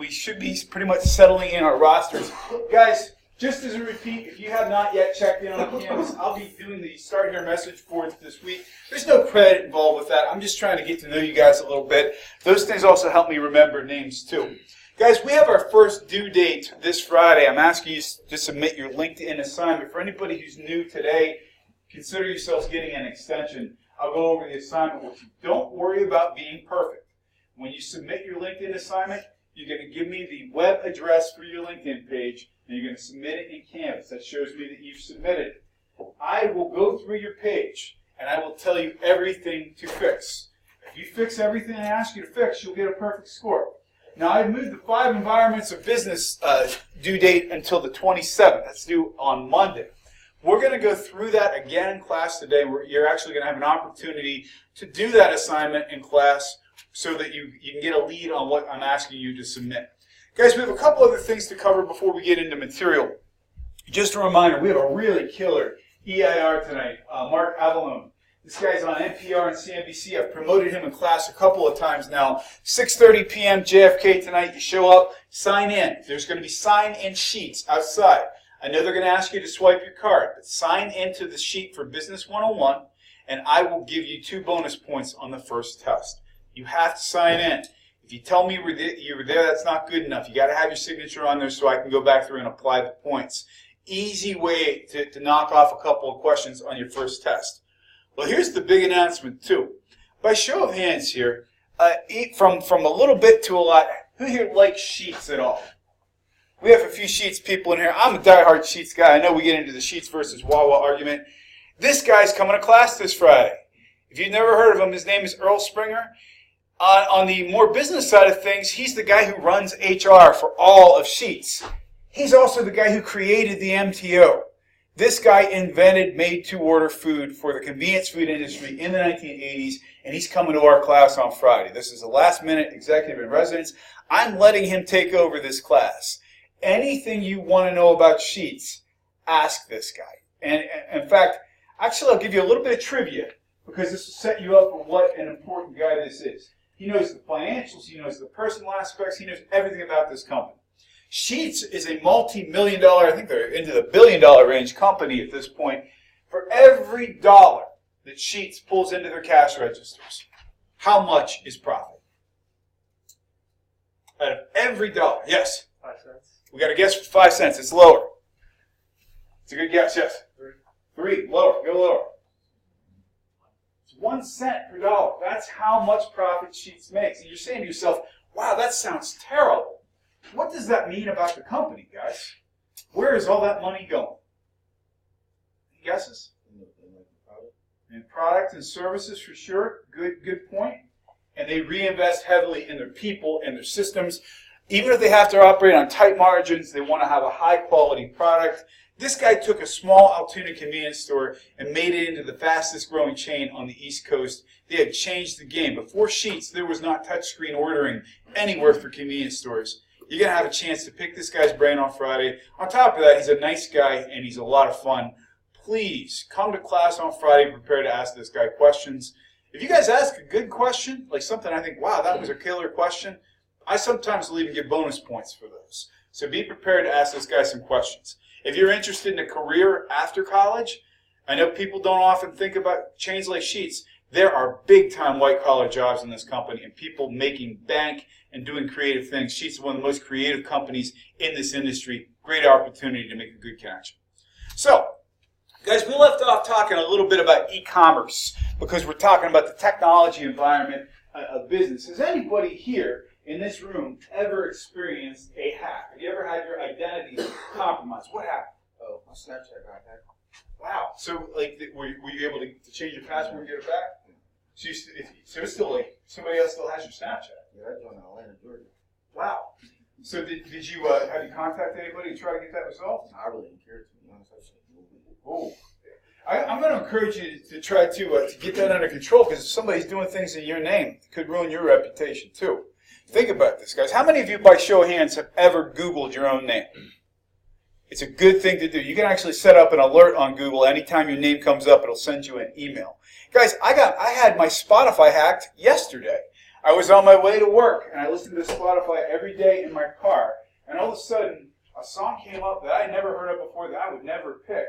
we should be pretty much settling in our rosters. Guys, just as a repeat, if you have not yet checked in on Canvas, I'll be doing the Start Here message boards this week. There's no credit involved with that. I'm just trying to get to know you guys a little bit. Those things also help me remember names too. Guys, we have our first due date this Friday. I'm asking you to submit your LinkedIn assignment. For anybody who's new today, consider yourselves getting an extension. I'll go over the assignment with you. Don't worry about being perfect. When you submit your LinkedIn assignment, you're going to give me the web address for your LinkedIn page, and you're going to submit it in Canvas. That shows me that you've submitted it. I will go through your page, and I will tell you everything to fix. If you fix everything I ask you to fix, you'll get a perfect score. Now, I've moved the 5 environments of business due date until the 27th. That's due on Monday. We're going to go through that again in class today. You're actually going to have an opportunity to do that assignment in class so that you can get a lead on what I'm asking you to submit. Guys, we have a couple other things to cover before we get into material. Just a reminder, we have a really killer EIR tonight, Mark Avalone. This guy's on NPR and CNBC. I've promoted him in class a couple of times now. 6:30 p.m. JFK tonight. You show up, sign in. There's going to be sign-in sheets outside. I know they're going to ask you to swipe your card, but sign into the sheet for Business 101, and I will give you 2 bonus points on the first test. You have to sign in. If you tell me you were there, that's not good enough. You got to have your signature on there so I can go back through and apply the points. Easy way to knock off a couple of questions on your first test. Well, here's the big announcement, too. By show of hands here, from a little bit to a lot, who here likes sheets at all? We have a few sheets people in here. I'm a diehard sheets guy. I know we get into the sheets versus Wawa argument. This guy's coming to class this Friday. If you've never heard of him, his name is Earl Springer. On the more business side of things, he's the guy who runs HR for all of Sheets. He's also the guy who created the MTO. This guy invented made-to-order food for the convenience food industry in the 1980s, and he's coming to our class on Friday. This is a last-minute executive in residence. I'm letting him take over this class. Anything you want to know about Sheets, ask this guy. And in fact, actually, I'll give you a little bit of trivia because this will set you up for what an important guy this is. He knows the financials, he knows the personal aspects, he knows everything about this company. Sheets is a multi-million-dollar, I think they're into the billion-dollar range company at this point. For every dollar that Sheets pulls into their cash registers, how much is profit? Out of every dollar, yes? 5 cents. We got a guess for 5 cents. It's lower. It's a good guess, yes? 3, lower, go lower. 1 cent per dollar. That's how much profit Sheets makes. And you're saying to yourself, wow, that sounds terrible. What does that mean about the company, guys? Where is all that money going? Any guesses? In product and services for sure. Good point. And they reinvest heavily in their people and their systems. Even if they have to operate on tight margins, they want to have a high quality product. This guy took a small Altoona convenience store and made it into the fastest growing chain on the East Coast. They had changed the game. Before Sheets, there was not touchscreen ordering anywhere for convenience stores. You're going to have a chance to pick this guy's brain on Friday. On top of that, he's a nice guy and he's a lot of fun. Please come to class on Friday prepared to ask this guy questions. If you guys ask a good question, like something I think, wow, that was a killer question, I sometimes will even give bonus points for those. So be prepared to ask this guy some questions. If you're interested in a career after college, I know people don't often think about chains like Sheets. There are big-time white-collar jobs in this company and people making bank and doing creative things. Sheets is one of the most creative companies in this industry. Great opportunity to make a good connection. So, guys, we left off talking a little bit about e-commerce because we're talking about the technology environment of business. Has anybody here in this room ever experienced a hack? Have you ever had your identity compromised? What happened? Oh, my Snapchat got hacked. Wow. So, like, were you able to change your password and get it back? So, so it's still like somebody else still has your Snapchat. Yeah, I joined Atlanta, Georgia. Wow. So did you have you contacted anybody to try to get that resolved? I really didn't care, to be honest. I just moved it. Oh. I'm going to encourage you to try to get that under control because if somebody's doing things in your name, it could ruin your reputation too. Think about this, guys. How many of you, by show of hands, have ever Googled your own name? It's a good thing to do. You can actually set up an alert on Google. Anytime your name comes up, it'll send you an email. Guys, I had my Spotify hacked yesterday. I was on my way to work, and I listened to Spotify every day in my car, and all of a sudden, a song came up that I had never heard of before that I would never pick.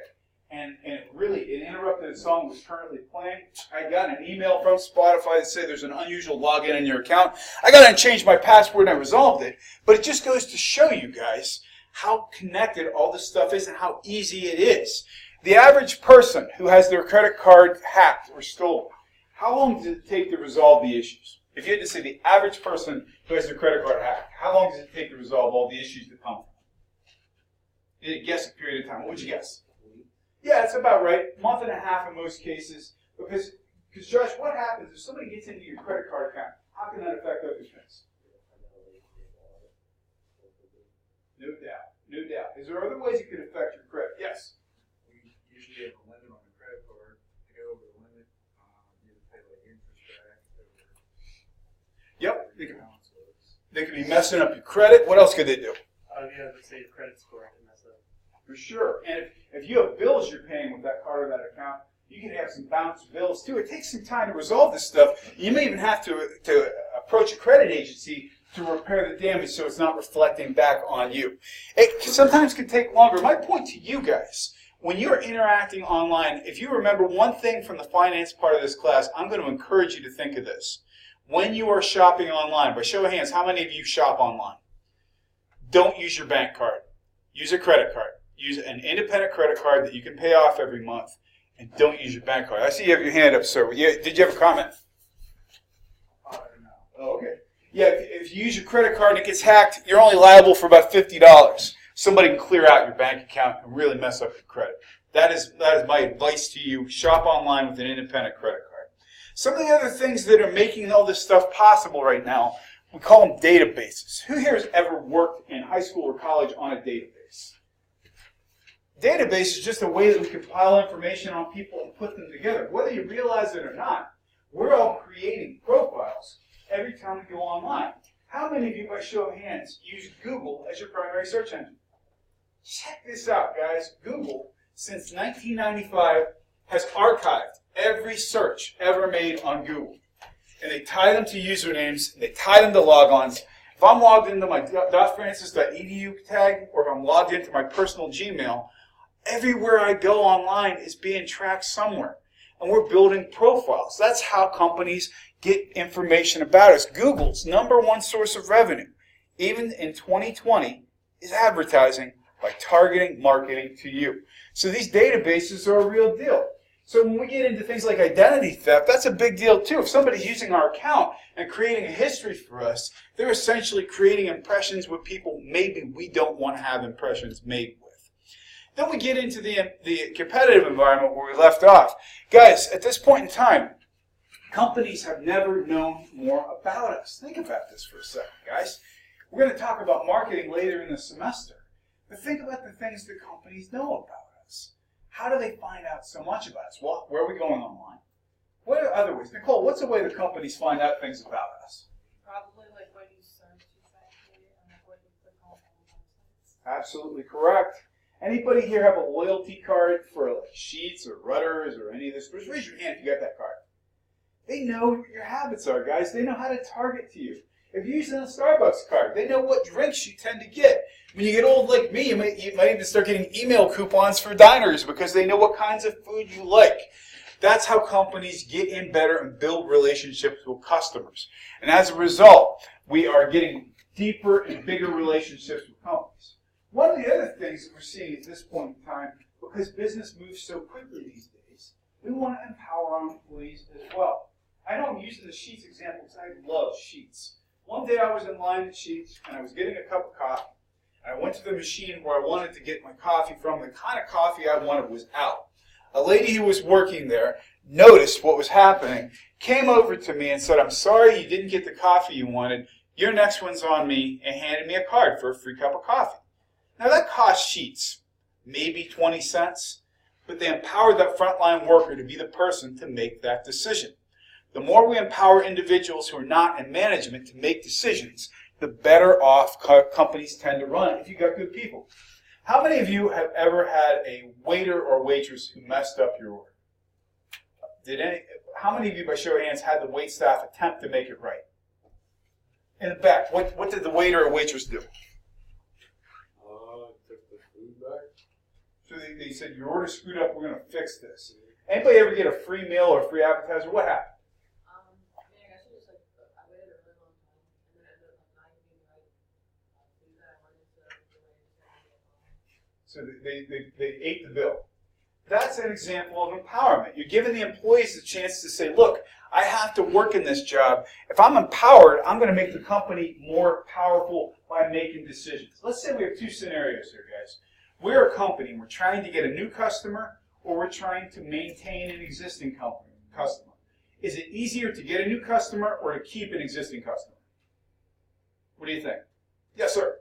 And it interrupted the song that was currently playing. I got an email from Spotify that said there's an unusual login in your account. I got to change my password and I resolved it. But it just goes to show you guys how connected all this stuff is and how easy it is. The average person who has their credit card hacked or stolen, how long does it take to resolve the issues? If you had to say the average person who has their credit card hacked, how long does it take to resolve all the issues that come from it? You had to guess a period of time. What would you guess? Yeah, it's about right. Month and a half in most cases. Because Josh, what happens if somebody gets into your credit card account? How can that affect other things? No doubt. No doubt. Is there other ways it could affect your credit? Yes. We usually have a limit on the credit card. To go over the limit, you have to pay like interest back over. Yep. They could be messing up your credit. What else could they do? Yeah, let's say your credit score can mess up. For sure. And if you have bills you're paying with that card or that account, you can have some bounced bills too. It takes some time to resolve this stuff. You may even have to approach a credit agency to repair the damage so it's not reflecting back on you. It sometimes can take longer. My point to you guys, when you're interacting online, if you remember one thing from the finance part of this class, I'm going to encourage you to think of this. When you are shopping online, by show of hands, how many of you shop online? Don't use your bank card. Use a credit card. Use an independent credit card that you can pay off every month, and don't use your bank card. I see you have your hand up, sir. Did you have a comment? No. Oh, okay. Yeah, if you use your credit card and it gets hacked, you're only liable for about $50. Somebody can clear out your bank account and really mess up your credit. That is my advice to you. Shop online with an independent credit card. Some of the other things that are making all this stuff possible right now, we call them databases. Who here has ever worked in high school or college on a database? Database is just a way that we compile information on people and put them together. Whether you realize it or not, we're all creating profiles every time we go online. How many of you, by show of hands, use Google as your primary search engine? Check this out, guys. Google, since 1995, has archived every search ever made on Google. And they tie them to usernames, they tie them to logons. If I'm logged into my .francis.edu tag, or if I'm logged into my personal Gmail, everywhere I go online is being tracked somewhere. And we're building profiles. That's how companies get information about us. Google's #1 source of revenue, even in 2020, is advertising by targeting marketing to you. So these databases are a real deal. So when we get into things like identity theft, that's a big deal too. If somebody's using our account and creating a history for us, they're essentially creating impressions with people maybe we don't want to have impressions made with. Then we get into the competitive environment where we left off. Guys, at this point in time, companies have never known more about us. Think about this for a second, guys. We're going to talk about marketing later in the semester. But think about the things that companies know about us. How do they find out so much about us? Well, where are we going online? What are other ways? Nicole, what's a way that companies find out things about us? Probably like what you search exactly and what you click on websites. Absolutely correct. Anybody here have a loyalty card for like Sheets or Rudders or any of this? Just raise your hand if you got that card. They know what your habits are, guys. They know how to target to you. If you're using a Starbucks card, they know what drinks you tend to get. When you get old like me, you might even start getting email coupons for diners because they know what kinds of food you like. That's how companies get in better and build relationships with customers. And as a result, we are getting deeper and bigger relationships with companies. One of the other things that we're seeing at this point in time, because business moves so quickly these days, we want to empower our employees as well. I know I'm using the Sheets example because I love Sheets. One day I was in line at Sheets and I was getting a cup of coffee. I went to the machine where I wanted to get my coffee from. The kind of coffee I wanted was out. A lady who was working there noticed what was happening, came over to me and said, "I'm sorry you didn't get the coffee you wanted. Your next one's on me," and handed me a card for a free cup of coffee. Now that cost Sheets maybe 20 cents, but they empowered that frontline worker to be the person to make that decision. The more we empower individuals who are not in management to make decisions, the better off companies tend to run if you've got good people. How many of you have ever had a waiter or waitress who messed up your order? How many of you, by show of hands, had the waitstaff attempt to make it right? In the back, what did the waiter or waitress do? Took the food back. So they said, your order screwed up, we're going to fix this. Anybody ever get a free meal or a free appetizer? What happened? Man, I should just I waited a really long time, and then I ended up not being right. Food that I wanted to So they ate the bill. That's an example of empowerment. You're giving the employees the chance to say, look, I have to work in this job. If I'm empowered, I'm going to make the company more powerful by making decisions. Let's say we have two scenarios here, guys. We're a company and we're trying to get a new customer, or we're trying to maintain an existing customer. Is it easier to get a new customer or to keep an existing customer? What do you think? Yes, sir.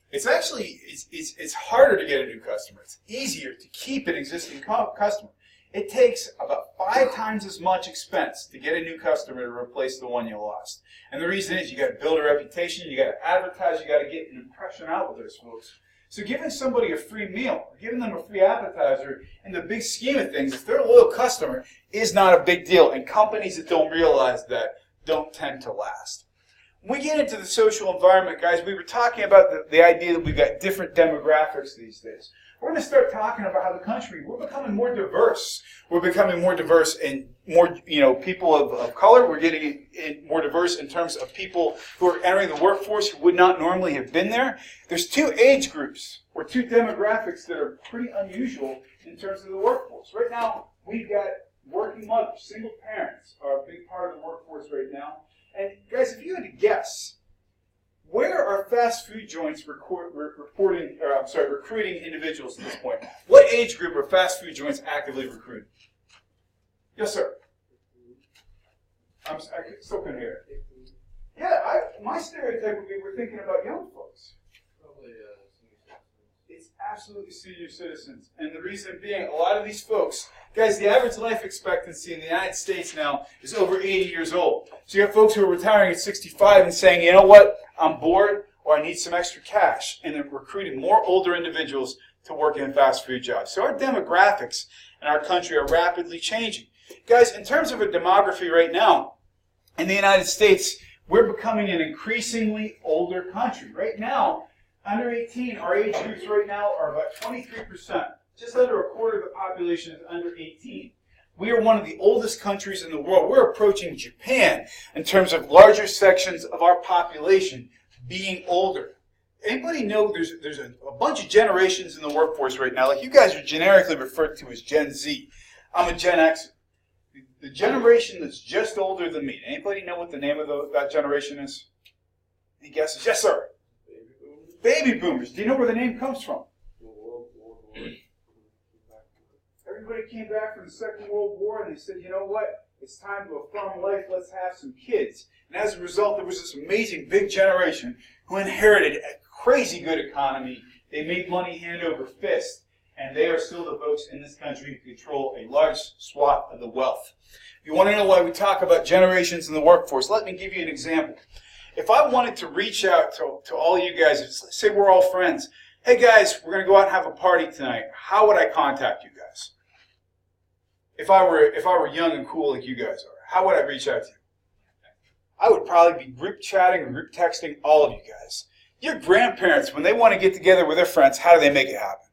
It's actually, it's harder to get a new customer. It's easier to keep an existing customer. It takes about 5 times as much expense to get a new customer to replace the one you lost. And the reason is you got to build a reputation, you got to advertise, you got to get an impression out with those folks. So giving somebody a free meal, or giving them a free appetizer, in the big scheme of things, if they're a loyal customer, is not a big deal. And companies that don't realize that don't tend to last. When we get into the social environment, guys, we were talking about the idea that we've got different demographics these days. We're going to start talking about how the country, we're becoming more diverse. We're becoming more diverse in more, people of color. We're getting more diverse in terms of people who are entering the workforce who would not normally have been there. There's 2 age groups or 2 demographics that are pretty unusual in terms of the workforce. Right now, we've got working mothers, single parents are a big part of the workforce right now. And guys, if you had to guess, where are fast food joints recruiting individuals at this point? What age group are fast food joints actively recruiting? Yes, sir. I still couldn't hear it. Yeah, my stereotype would be we're thinking about young folks. Probably senior citizens. It's absolutely senior citizens. And the reason being, a lot of these folks, guys, the average life expectancy in the United States now is over 80 years old. So you have folks who are retiring at 65 and saying, you know what, I'm bored or I need some extra cash. And they're recruiting more older individuals to work in fast food jobs. So our demographics in our country are rapidly changing. Guys, in terms of a demography right now, in the United States, we're becoming an increasingly older country. Right now, under 18, our age groups right now are about 23%. Just under a quarter of the population is under 18. We are one of the oldest countries in the world. We're approaching Japan in terms of larger sections of our population being older. Anybody know there's a bunch of generations in the workforce right now? Like you guys are generically referred to as Gen Z. I'm a Gen X. The generation that's just older than me. Anybody know what the name of that generation is? Any guesses? Yes, sir. Baby boomers. Do you know where the name comes from? Everybody came back from the Second World War and they said, you know what? It's time to affirm life. Let's have some kids. And as a result, there was this amazing big generation who inherited a crazy good economy. They made money hand over fist. And they are still the folks in this country who control a large swath of the wealth. If you want to know why we talk about generations in the workforce, let me give you an example. If I wanted to reach out to all you guys, let's say we're all friends. Hey guys, we're going to go out and have a party tonight. How would I contact you guys? If I were young and cool like you guys are, how would I reach out to you? I would probably be group chatting and group texting all of you guys. Your grandparents, when they want to get together with their friends, how do they make it happen?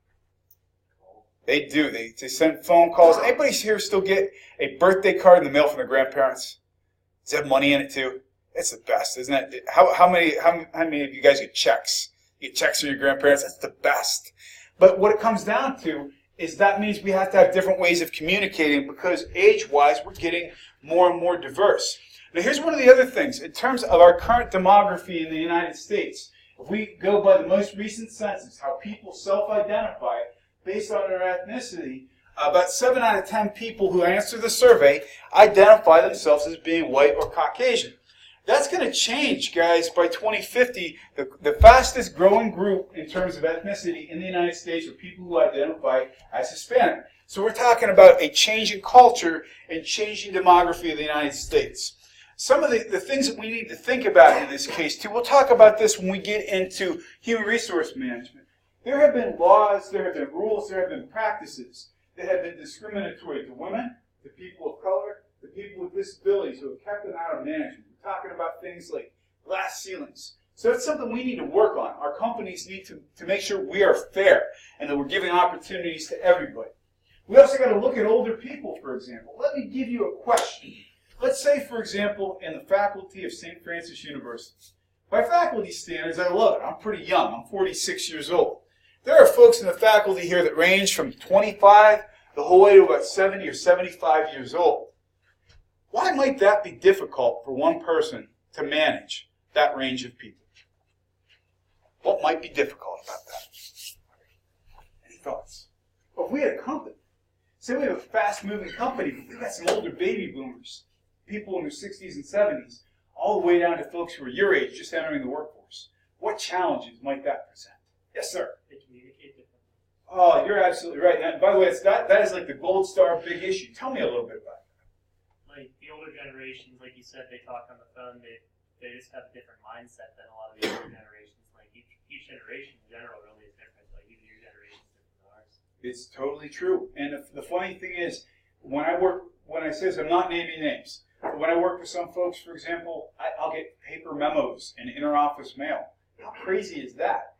They do. They send phone calls. Anybody here still get a birthday card in the mail from their grandparents? Does it have money in it too? It's the best, isn't it? How many of you guys get checks? You get checks from your grandparents? That's the best. But what it comes down to is that means we have to have different ways of communicating because age-wise we're getting more and more diverse. Now here's one of the other things. In terms of our current demography in the United States, if we go by the most recent census, how people self-identify based on their ethnicity, about 7 out of 10 people who answer the survey identify themselves as being white or Caucasian. That's going to change, guys, by 2050. The fastest growing group in terms of ethnicity in the United States are people who identify as Hispanic. So we're talking about a change in culture and changing demography of the United States. Some of the things that we need to think about in this case, too, we'll talk about this when we get into human resource management. There have been laws, there have been rules, there have been practices that have been discriminatory to women, to people of color, to people with disabilities who have kept them out of management. We're talking about things like glass ceilings. So that's something we need to work on. Our companies need to make sure we are fair and that we're giving opportunities to everybody. We also got to look at older people, for example. Let me give you a question. Let's say, for example, in the faculty of St. Francis University. By faculty standards, I love it. I'm pretty young. I'm 46 years old. There are folks in the faculty here that range from 25 the whole way to about 70 or 75 years old. Why might that be difficult for one person to manage that range of people? What might be difficult about that? Any thoughts? Well, if we had a company, say we have a fast-moving company, but we've got some older baby boomers, people in their 60s and 70s, all the way down to folks who are your age, just entering the workforce. What challenges might that present? Yes, sir. They communicate differently. Oh, you're absolutely right. And by the way, that is like the gold star big issue. Tell me a little bit about it. Like the older generations, like you said, they talk on the phone. They just have a different mindset than a lot of the younger generations. Like each generation in general really is different. Like even your generation is different than ours. It's totally true. And the funny thing is, when I say this, I'm not naming names. But when I work with some folks, for example, I'll get paper memos and inter-office mail. How crazy is that?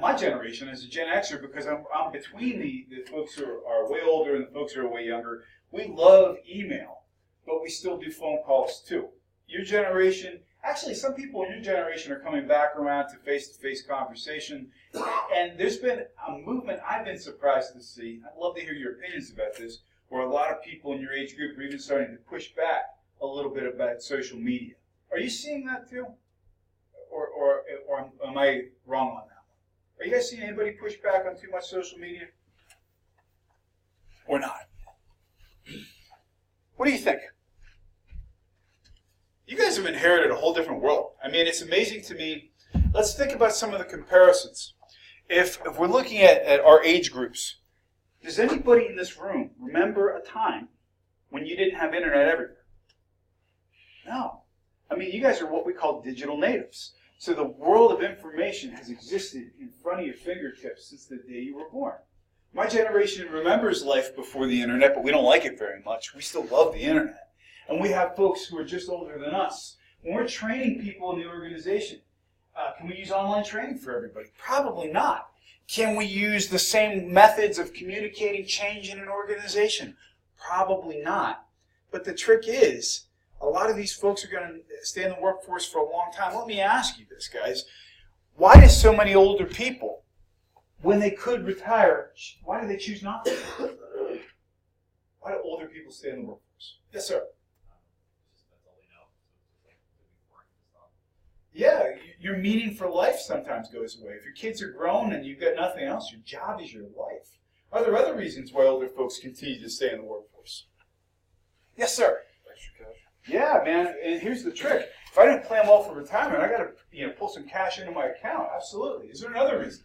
My generation is a Gen Xer because I'm between the folks who are way older and the folks who are way younger. We love email, but we still do phone calls too. Your generation, actually some people in your generation are coming back around to face-to-face conversation. And there's been a movement I've been surprised to see. I'd love to hear your opinions about this, where a lot of people in your age group are even starting to push back a little bit about social media. Are you seeing that too? Or am I wrong on that one? Are you guys seeing anybody push back on too much social media? Or not? What do you think? You guys have inherited a whole different world. I mean, it's amazing to me. Let's think about some of the comparisons. If we're looking at our age groups, does anybody in this room remember a time when you didn't have internet everywhere? No. I mean, you guys are what we call digital natives. So the world of information has existed in front of your fingertips since the day you were born. My generation remembers life before the internet, but we don't like it very much. We still love the internet. And we have folks who are just older than us. When we're training people in the organization, can we use online training for everybody? Probably not. Can we use the same methods of communicating change in an organization? Probably not. But the trick is, a lot of these folks are going to stay in the workforce for a long time. Let me ask you this, guys. Why do so many older people, when they could retire, why do they choose not to? Why do older people stay in the workforce? Yes, sir. That's all they know. Yeah, your meaning for life sometimes goes away. If your kids are grown and you've got nothing else, your job is your life. Are there other reasons why older folks continue to stay in the workforce? Yes, sir. Extra cash. Yeah, man, and here's the trick. If I didn't plan well for retirement, I got to pull some cash into my account. Absolutely. Is there another reason?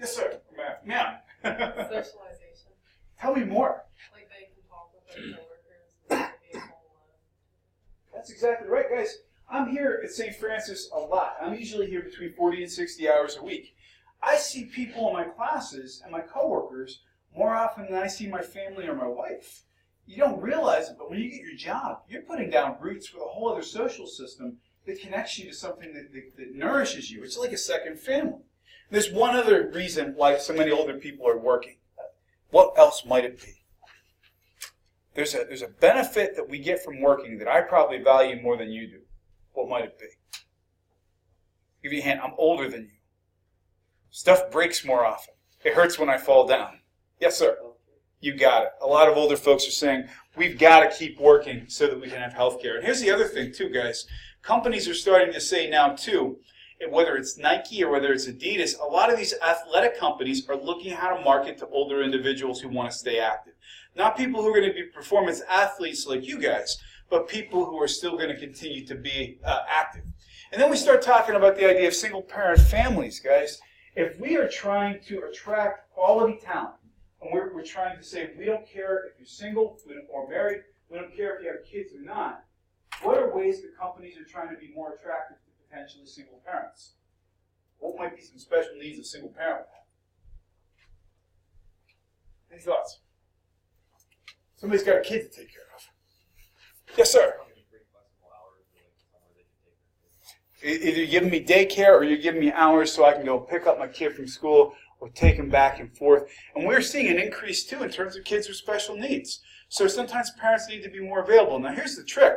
Yes, sir. Ma'am. Socialization. Tell me more. Like they can talk with their coworkers and be a whole lot. That's exactly right, guys. I'm here at St. Francis a lot. I'm usually here between 40 and 60 hours a week. I see people in my classes and my coworkers more often than I see my family or my wife. You don't realize it, but when you get your job, you're putting down roots with a whole other social system that connects you to something that nourishes you. It's like a second family. There's one other reason why so many older people are working. What else might it be? There's a benefit that we get from working that I probably value more than you do. What might it be? Give you a hand. I'm older than you. Stuff breaks more often. It hurts when I fall down. Yes, sir. You got it. A lot of older folks are saying, we've got to keep working so that we can have health care. And here's the other thing, too, guys. Companies are starting to say now, too, whether it's Nike or whether it's Adidas, a lot of these athletic companies are looking at how to market to older individuals who want to stay active. Not people who are going to be performance athletes like you guys, but people who are still going to continue to be active. And then we start talking about the idea of single-parent families, guys. If we are trying to attract quality talent, and we're trying to say we don't care if you're single or married, we don't care if you have kids or not, what are ways that companies are trying to be more attractive to potentially single parents? What might be some special needs a single parent would have? Any thoughts? Somebody's got a kid to take care of. Yes, sir. Either you're giving me daycare or you're giving me hours so I can go pick up my kid from school or take him back and forth. And we're seeing an increase, too, in terms of kids with special needs. So sometimes parents need to be more available. Now, here's the trick.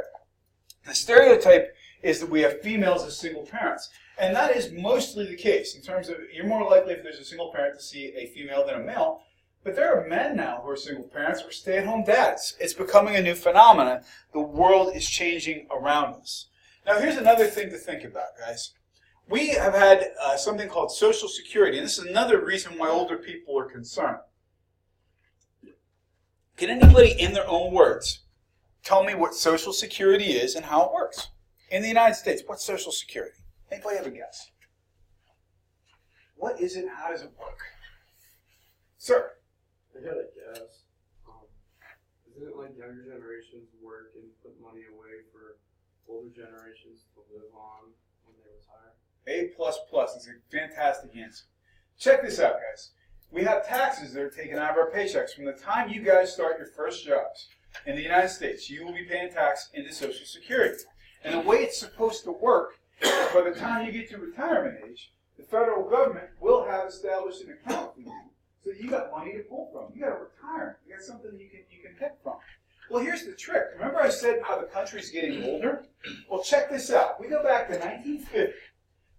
The stereotype is that we have females as single parents. And that is mostly the case in terms of you're more likely if there's a single parent to see a female than a male. But there are men now who are single parents or stay-at-home dads. It's becoming a new phenomenon. The world is changing around us. Now, here's another thing to think about, guys. We have had something called Social Security, and this is another reason why older people are concerned. Can anybody, in their own words, tell me what Social Security is and how it works? In the United States, what's Social Security? Anybody have a guess? What is it? How does it work? Sir? I got a guess. Isn't it like younger generations work and put money away for older generations to live on when they retire? A++. It's a fantastic answer. Check this out, guys. We have taxes that are taken out of our paychecks. From the time you guys start your first jobs in the United States, you will be paying tax into Social Security. And the way it's supposed to work, by the time you get to retirement age, the federal government will have established an account for you so that you got money to pull from. You got to retire. You got something you can pick from. Well, here's the trick. Remember I said how the country's getting older? Well, check this out. We go back to 1950.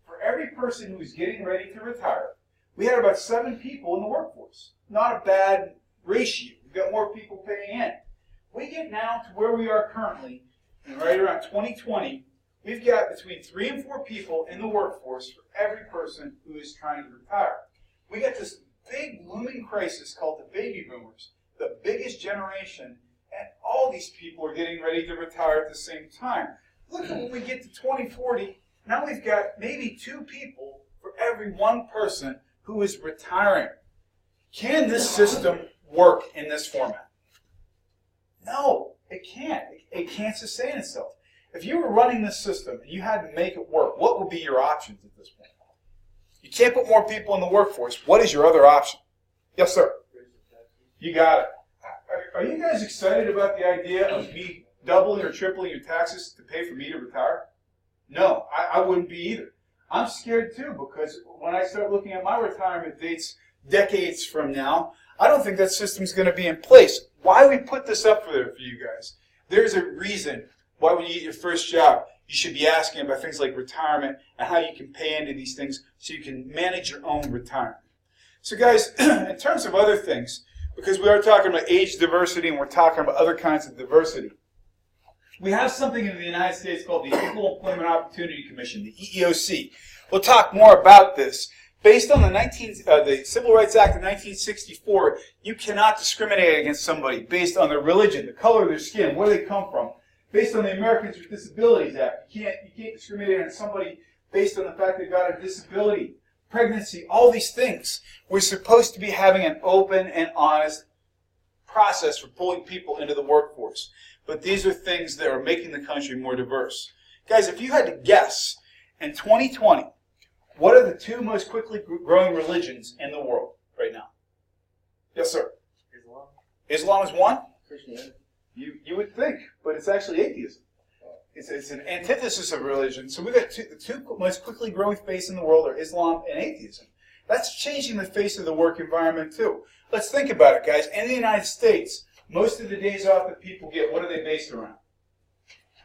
For every person who was getting ready to retire, we had about 7 people in the workforce. Not a bad ratio. We've got more people paying in. We get now to where we are currently, and right around 2020, we've got between 3 and 4 people in the workforce for every person who is trying to retire. We got this big looming crisis called the baby boomers, the biggest generation, and all these people are getting ready to retire at the same time. Look at when we get to 2040, now we've got maybe 2 people for every 1 person who is retiring. Can this system work in this format? No, it can't. It can't sustain itself. If you were running this system and you had to make it work, what would be your options at this point? You can't put more people in the workforce. What is your other option? Yes, sir. You got it. Are you guys excited about the idea of me doubling or tripling your taxes to pay for me to retire? No, I wouldn't be either. I'm scared too because when I start looking at my retirement dates decades from now, I don't think that system's going to be in place. Why we put this up for you guys? There's a reason why when you get your first job, you should be asking about things like retirement and how you can pay into these things so you can manage your own retirement. So guys, in terms of other things, because we are talking about age diversity and we're talking about other kinds of diversity, we have something in the United States called the Equal Employment Opportunity Commission, the EEOC. We'll talk more about this. Based on the Civil Rights Act of 1964, you cannot discriminate against somebody based on their religion, the color of their skin, where they come from. Based on the Americans with Disabilities Act, you can't discriminate on somebody based on the fact they've got a disability, pregnancy, all these things. We're supposed to be having an open and honest process for pulling people into the workforce. But these are things that are making the country more diverse. Guys, if you had to guess, in 2020, what are the 2 most quickly growing religions in the world right now? Yes, sir. Islam. Islam is one? Christianity. You would think, but it's actually atheism. It's an antithesis of religion. So we've got the 2 most quickly growing faiths in the world are Islam and atheism. That's changing the face of the work environment too. Let's think about it, guys. In the United States, most of the days off that people get, what are they based around?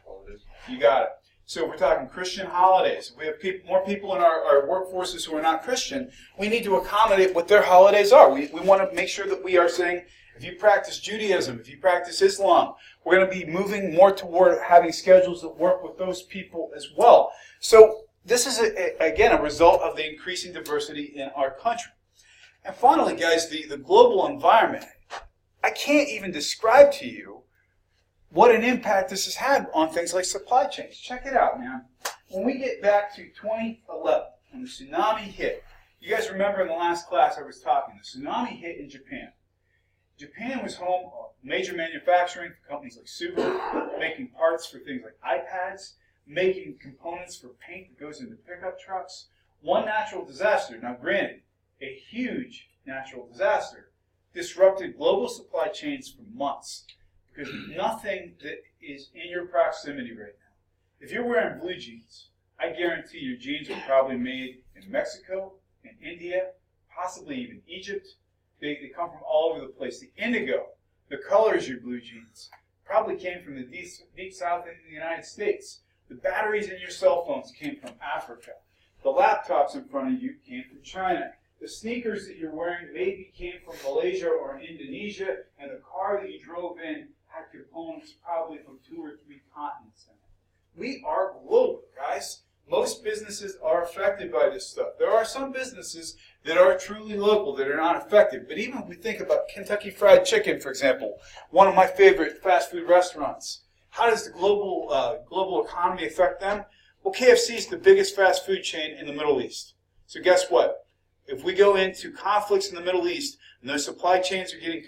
Holidays. You got it. So if we're talking Christian holidays, if we have more people in our workforces who are not Christian, we need to accommodate what their holidays are. We want to make sure that we are saying, if you practice Judaism, if you practice Islam, we're going to be moving more toward having schedules that work with those people as well. So this is, again, a result of the increasing diversity in our country. And finally, guys, the global environment. I can't even describe to you what an impact this has had on things like supply chains. Check it out, man. When we get back to 2011, when the tsunami hit, you guys remember in the last class I was talking, the tsunami hit in Japan. Japan was home of major manufacturing for companies like Subaru, making parts for things like iPads, making components for paint that goes into pickup trucks. One natural disaster, now granted, a huge natural disaster, disrupted global supply chains for months because nothing that is in your proximity right now. If you're wearing blue jeans, I guarantee your jeans were probably made in Mexico, in India, possibly even Egypt. They come from all over the place. The indigo, the colors of your blue jeans, probably came from the deep south in the United States. The batteries in your cell phones came from Africa. The laptops in front of you came from China. The sneakers that you're wearing maybe came from Malaysia or Indonesia, and the car that you drove in had components probably from 2 or 3 continents in it. We are global, guys. Most businesses are affected by this stuff. There are some businesses that are truly local that are not affected. But even if we think about Kentucky Fried Chicken, for example, one of my favorite fast food restaurants, how does the global economy affect them? Well, KFC is the biggest fast food chain in the Middle East. So guess what? If we go into conflicts in the Middle East and those supply chains are getting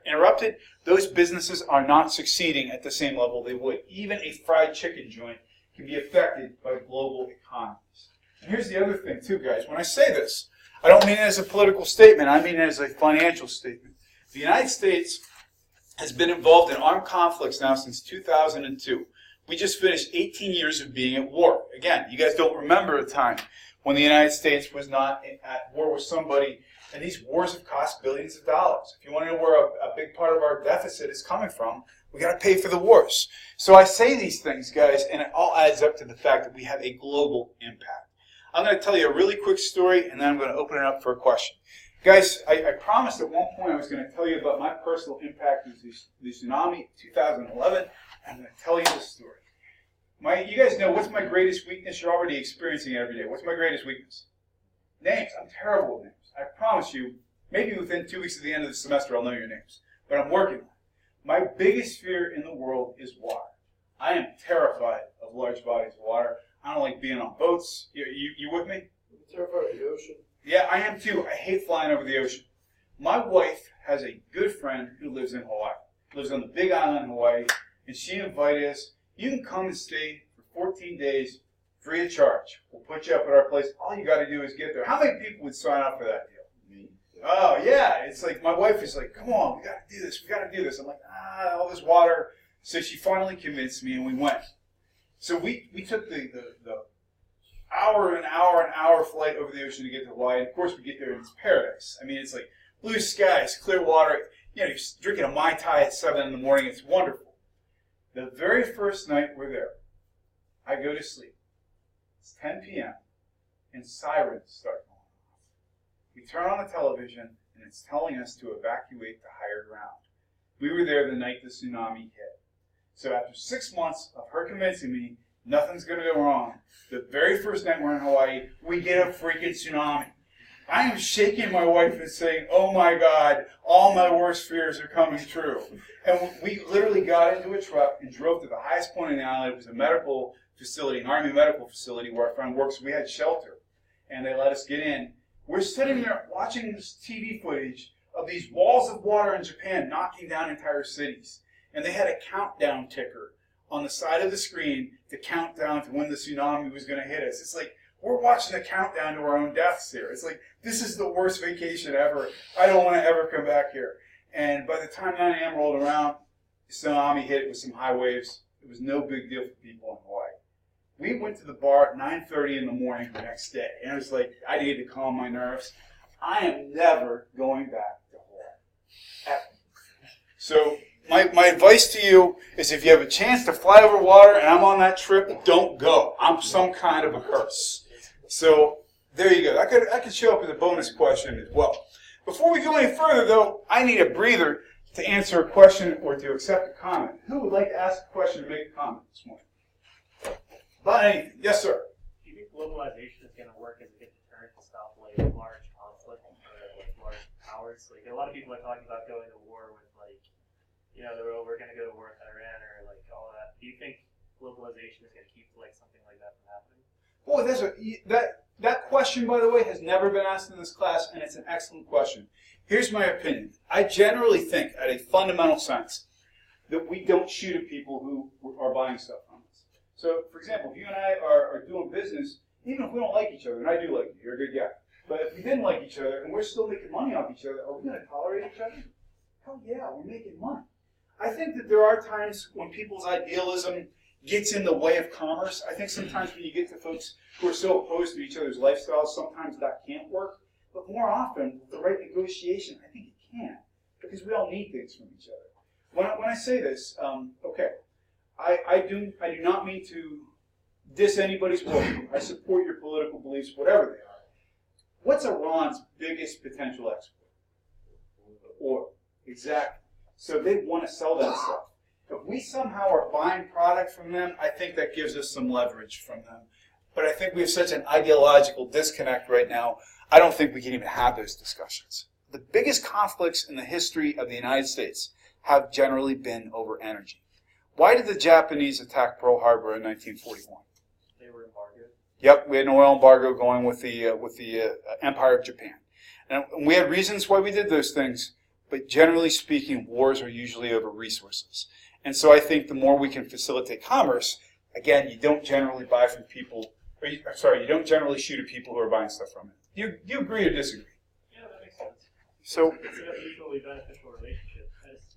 interrupted, those businesses are not succeeding at the same level they would. Even a fried chicken joint can be affected by global economies. And here's the other thing too, guys. When I say this, I don't mean it as a political statement. I mean it as a financial statement. The United States has been involved in armed conflicts now since 2002. We just finished 18 years of being at war. Again, you guys don't remember a time when the United States was not at war with somebody, and these wars have cost billions of dollars. If you want to know where a big part of our deficit is coming from, we got to pay for the wars. So I say these things, guys, and it all adds up to the fact that we have a global impact. I'm going to tell you a really quick story, and then I'm going to open it up for a question. Guys, I promised at one point I was going to tell you about my personal impact of the tsunami 2011. I'm going to tell you this story. You guys know what's my greatest weakness? You're already experiencing it every day. What's my greatest weakness? Names. I'm terrible at names. I promise you, maybe within 2 weeks of the end of the semester, I'll know your names. But I'm working on it. My biggest fear in the world is water. I am terrified of large bodies of water. I don't like being on boats. You with me? I'm terrified of the ocean. Yeah, I am too. I hate flying over the ocean. My wife has a good friend who lives in Hawaii. Lives on the Big Island in Hawaii. And she invited us. You can come and stay for 14 days free of charge. We'll put you up at our place. All you got to do is get there. How many people would sign up for that deal? Me. Oh, yeah. It's like my wife is like, come on, we got to do this. We got to do this. I'm like, all this water. So she finally convinced me, and we went. So we took the hour flight over the ocean to get to Hawaii. And of course, we get there, and it's paradise. I mean, it's like blue skies, clear water. You know, you're drinking a Mai Tai at 7 in the morning. It's wonderful. The very first night we're there, I go to sleep. It's 10 p.m. and sirens start going off. We turn on the television, and it's telling us to evacuate to higher ground. We were there the night the tsunami hit. So after 6 months of her convincing me nothing's going to go wrong, the very first night we're in Hawaii, we get a freaking tsunami. I am shaking my wife and saying, oh my God, all my worst fears are coming true. And we literally got into a truck and drove to the highest point in the island. It was a medical facility, an Army medical facility where our friend works. We had shelter, and they let us get in. We're sitting there watching this TV footage of these walls of water in Japan knocking down entire cities. And they had a countdown ticker on the side of the screen to count down to when the tsunami was going to hit us. It's like, we're watching the countdown to our own deaths here. It's like, this is the worst vacation ever. I don't want to ever come back here. And by the time 9 a.m. rolled around, the tsunami hit with some high waves. It was no big deal for people in Hawaii. We went to the bar at 9:30 in the morning the next day. And it was like, I needed to calm my nerves. I am never going back to Hawaii. Ever. So my advice to you is if you have a chance to fly over water and I'm on that trip, don't go. I'm some kind of a curse. So there you go. That could show up as a bonus question as well. Before we go any further, though, I need a breather to answer a question or to accept a comment. Who would like to ask a question or make a comment this morning? About anything. Yes, sir. Do you think globalization is going to work as a good deterrent to stop like large conflict or like large powers? Like a lot of people are talking about going to war with like, you know, we're going to go to war with Iran or like all of that. Do you think globalization is going to keep like something like that from happening? Boy, that question, by the way, has never been asked in this class, and it's an excellent question. Here's my opinion. I generally think, at a fundamental sense, that we don't shoot at people who are buying stuff from us. So, for example, if you and I are doing business, even if we don't like each other, and I do like you, you're a good guy, but if we didn't like each other and we're still making money off each other, are we going to tolerate each other? Hell yeah, we're making money. I think that there are times when people's idealism gets in the way of commerce. I think sometimes when you get to folks who are so opposed to each other's lifestyles, sometimes that can't work. But more often, with the right negotiation, I think it can, because we all need things from each other. When I say this, okay, I do not mean to diss anybody's worldview. I support your political beliefs, whatever they are. What's Iran's biggest potential export? Oil. Exactly. So they want to sell that stuff. If we somehow are buying product from them, I think that gives us some leverage from them. But I think we have such an ideological disconnect right now, I don't think we can even have those discussions. The biggest conflicts in the history of the United States have generally been over energy. Why did the Japanese attack Pearl Harbor in 1941? They were embargoed. Yep, we had an oil embargo going with the Empire of Japan. And we had reasons why we did those things, but generally speaking, wars are usually over resources. And so I think the more we can facilitate commerce, again, you don't generally buy from people, you don't generally shoot at people who are buying stuff from it. Do you agree or disagree? Yeah, that makes sense. So It's a mutually beneficial relationship. It's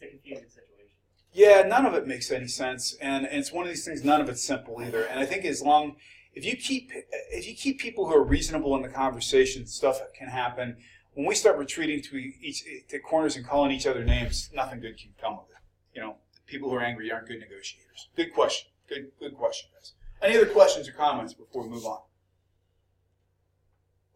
a confusing situation. yeah, none of it makes any sense, and it's one of these things. None of it's simple either. And I think if you keep people who are reasonable in the conversation, stuff can happen. When we start retreating to corners and calling each other names, nothing good can come of it. You know, people who are angry aren't good negotiators. Good question. Good question, guys. Any other questions or comments before we move on?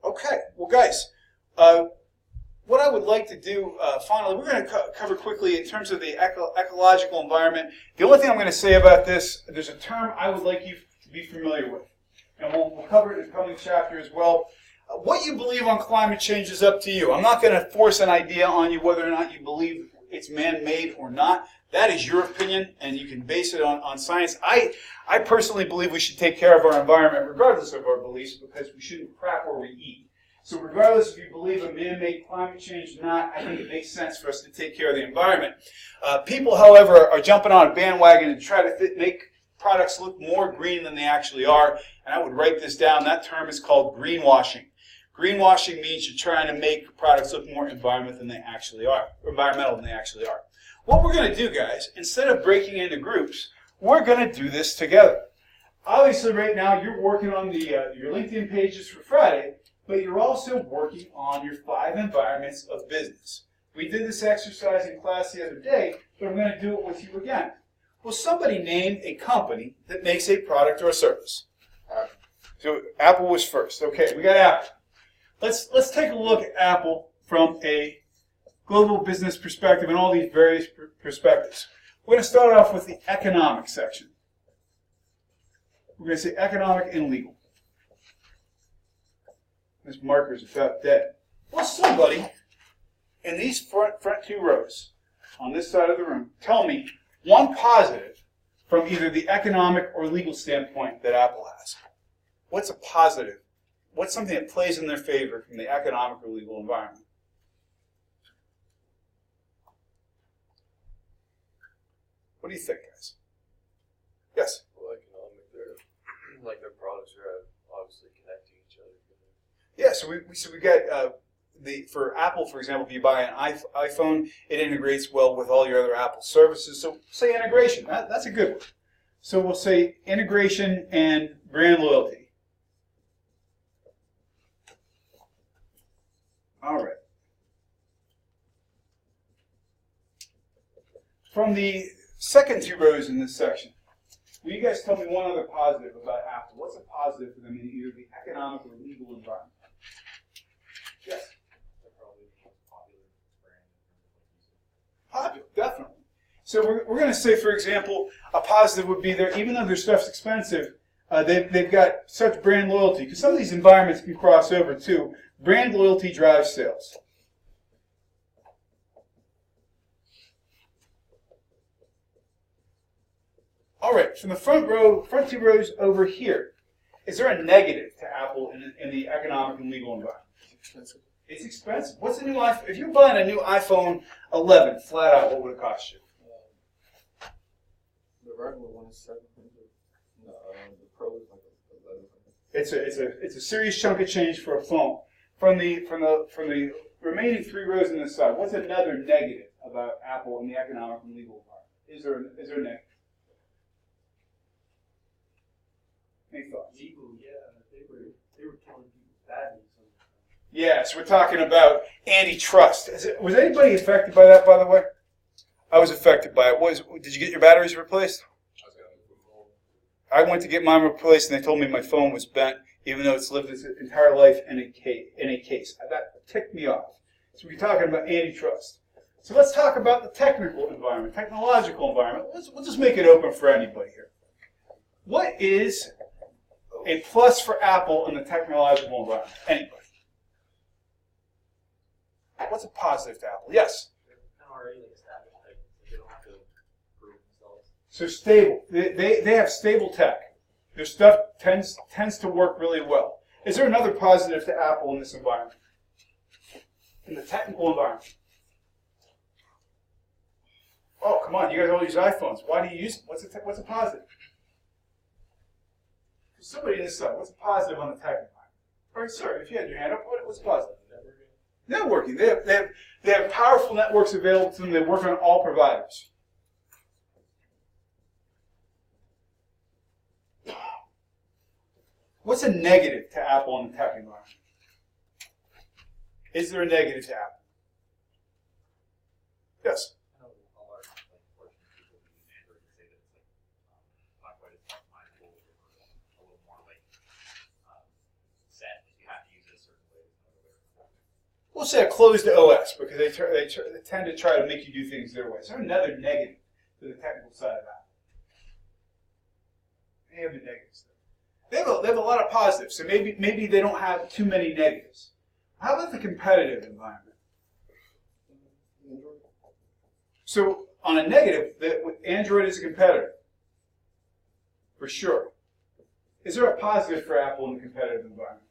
Okay. Well, guys, what I would like to do, finally, we're going to cover quickly in terms of the ecological environment. The only thing I'm going to say about this, there's a term I would like you to be familiar with. And we'll cover it in the coming chapter as well. What you believe on climate change is up to you. I'm not going to force an idea on you whether or not you believe it's man-made or not. That is your opinion, and you can base it on science. I personally believe we should take care of our environment regardless of our beliefs, because we shouldn't crap where we eat. So regardless if you believe in man-made climate change or not, I think it makes sense for us to take care of the environment. People, however, are jumping on a bandwagon and try to make products look more green than they actually are, and I would write this down. That term is called greenwashing. Greenwashing means you're trying to make products look more environmental than they actually are. What we're going to do, guys, instead of breaking into groups, we're going to do this together. Obviously, right now, you're working on your LinkedIn pages for Friday, but you're also working on your 5 environments of business. We did this exercise in class the other day, but I'm going to do it with you again. Will somebody name a company that makes a product or a service? So Apple was first. Okay, we got Apple. Let's take a look at Apple from a global business perspective and all these various perspectives. We're going to start off with the economic section. We're going to say economic and legal. This marker's about dead. Well, somebody in these front 2 rows on this side of the room, tell me one positive from either the economic or legal standpoint that Apple has. What's a positive? What's something that plays in their favor from the economic or legal environment? What do you think, guys? Yes? Well, economic, their products are obviously connecting each other. Yeah, so we got for Apple, for example, if you buy an iPhone, it integrates well with all your other Apple services. So say integration. That's a good one. So we'll say integration and brand loyalty. All right. From the second 2 rows in this section, will you guys tell me one other positive about Apple? What's a positive for them in either the economic or legal environment? Yes? They're probably the most popular brand. Popular, definitely. So we're going to say, for example, a positive would be even though their stuff's expensive, they've got such brand loyalty, because some of these environments can cross over too. Brand loyalty drives sales. All right, from the front 2 rows over here, is there a negative to Apple in the economic and legal environment? It's expensive. It's expensive. What's a new iPhone? If you're buying a new iPhone 11 flat out, what would it cost you? The regular one is 700. The Pro is like 1100. It's a serious chunk of change for a phone. From the remaining 3 rows on this side, what's another negative about Apple in the economic and legal environment? Is there a negative? Any thoughts? Legal, yeah, they were killing people badly. Yes, we're talking about antitrust. Was anybody affected by that, by the way? I was affected by it. Did you get your batteries replaced? I went to get mine replaced, and they told me my phone was bent, even though it's lived its entire life in a case. That ticked me off. So we're talking about antitrust. So let's talk about the technical environment, technological environment. We'll just make it open for anybody here. What is a plus for Apple in the technological environment? Anybody? What's a positive to Apple? Yes? They're kind of already like established, like they don't have to prove themselves. So stable. They have stable tech. Their stuff tends to work really well. Is there another positive to Apple in this environment? In the technical environment? Oh, come on. You guys all use iPhones. Why do you use it? What's a positive? Somebody in this side. What's a positive on the tech environment? All right, sir, if you had your hand up, what's positive? Networking. They have powerful networks available to them. They work on all providers. What's a negative to Apple in the tech environment? Is there a negative to Apple? Yes. I know a lot of fortunate people who use Android to say that it's not quite as customizable or a little more set. You have to use it a certain way. We'll say a closed OS because they tend to try to make you do things their way. Is there another negative to the technical side of that? Any other negatives? They have a lot of positives, so maybe they don't have too many negatives. How about the competitive environment? So on a negative, Android is a competitor, for sure. Is there a positive for Apple in the competitive environment?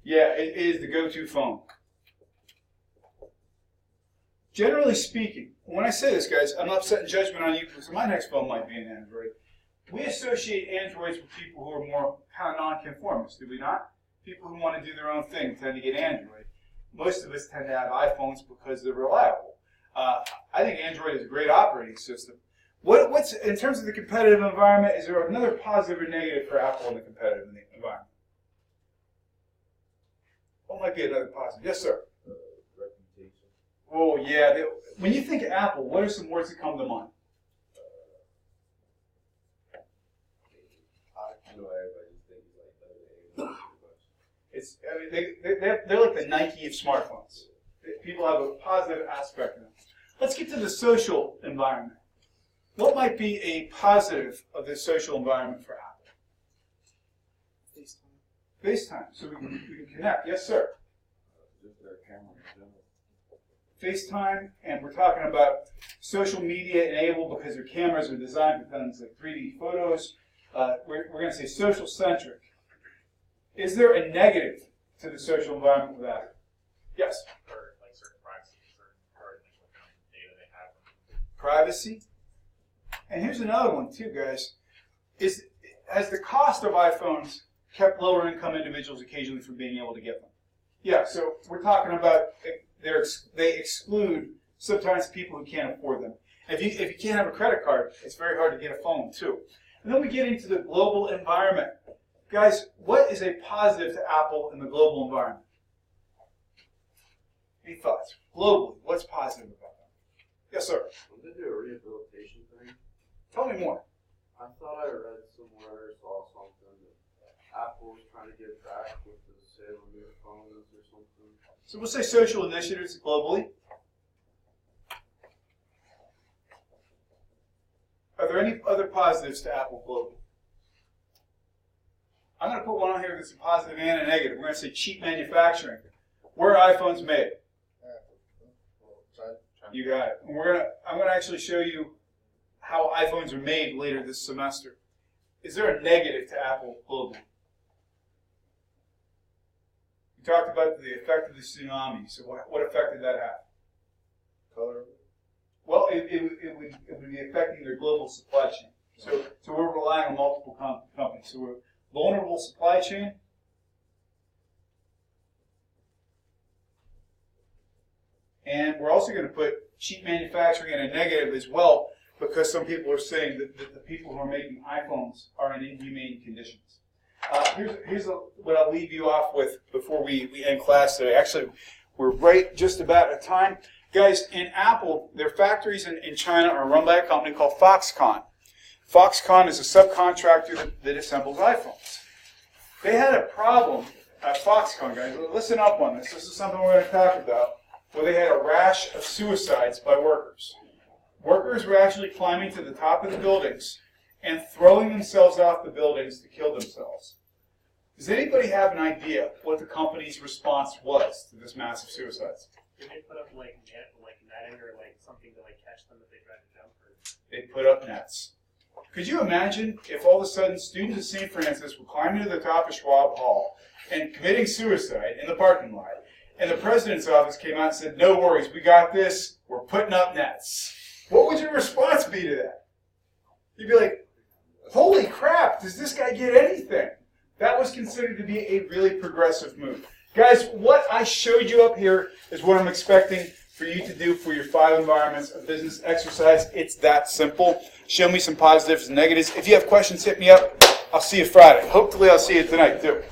Yeah, it is the go-to phone. Generally speaking, when I say this, guys, I'm not setting judgment on you because my next phone might be an Android. We associate Androids with people who are more kind of non-conformists, do we not? People who want to do their own thing tend to get Android. Most of us tend to have iPhones because they're reliable. I think Android is a great operating system. What's in terms of the competitive environment, is there another positive or negative for Apple in the competitive environment? What might be another positive? Yes, sir. Reputation. Oh, yeah. When you think of Apple, what are some words that come to mind? I know everybody just thinks like that. They're like the Nike of smartphones. People have a positive aspect to them. Let's get to the social environment. What might be a positive of the social environment for Apple? FaceTime, so we can connect. Yes, sir. Just their camera in general. FaceTime, and we're talking about social media enabled because their cameras are designed for things like 3D photos. We're going to say social centric. Is there a negative to the social environment with Apple? Yes. Or like certain privacy, certain data they have. Privacy. And here's another one too, guys. Has the cost of iPhones kept lower income individuals occasionally from being able to get them? Yeah, so we're talking about they exclude sometimes people who can't afford them. If you can't have a credit card, it's very hard to get a phone too. And then we get into the global environment. Guys, what is a positive to Apple in the global environment? Any thoughts? Globally, what's positive about that? Yes, sir. When they do a rehabilitation thing, Tell me more. I thought I read somewhere or saw something that Apple was trying to get back with the sale of their phones or something. So we'll say social initiatives globally. Are there any other positives to Apple globally? I'm going to put one on here that's a positive and a negative. We're going to say cheap manufacturing. Where are iPhones made? You got it. And I'm going to actually show you how iPhones are made later this semester. Is there a negative to Apple globally? We talked about the effect of the tsunami. So what effect did that have? Color. Well, it would be affecting their global supply chain. So we're relying on multiple companies. So we're vulnerable supply chain. And we're also going to put cheap manufacturing in a negative as well because some people are saying that the people who are making iPhones are in inhumane conditions. Here's what I'll leave you off with before we end class today. Actually, we're right just about at time. Guys, in Apple, their factories in China are run by a company called Foxconn. Foxconn is a subcontractor that assembles iPhones. They had a problem at Foxconn, guys. Listen up on this. This is something we're going to talk about, where they had a rash of suicides by workers. Workers were actually climbing to the top of the buildings and throwing themselves off the buildings to kill themselves. Does anybody have an idea what the company's response was to this massive suicides? Did they put up like netting or like something to like catch them if they tried to jump? Or... They put up nets. Could you imagine if all of a sudden students at St. Francis were climbing to the top of Schwab Hall and committing suicide in the parking lot, and the president's office came out and said, "No worries, we got this, we're putting up nets"? What would your response be to that? You'd be like, holy crap, does this guy get anything? That was considered to be a really progressive move. Guys, what I showed you up here is what I'm expecting for you to do for your 5 environments of business exercise. It's that simple. Show me some positives and negatives. If you have questions, hit me up. I'll see you Friday. Hopefully I'll see you tonight too.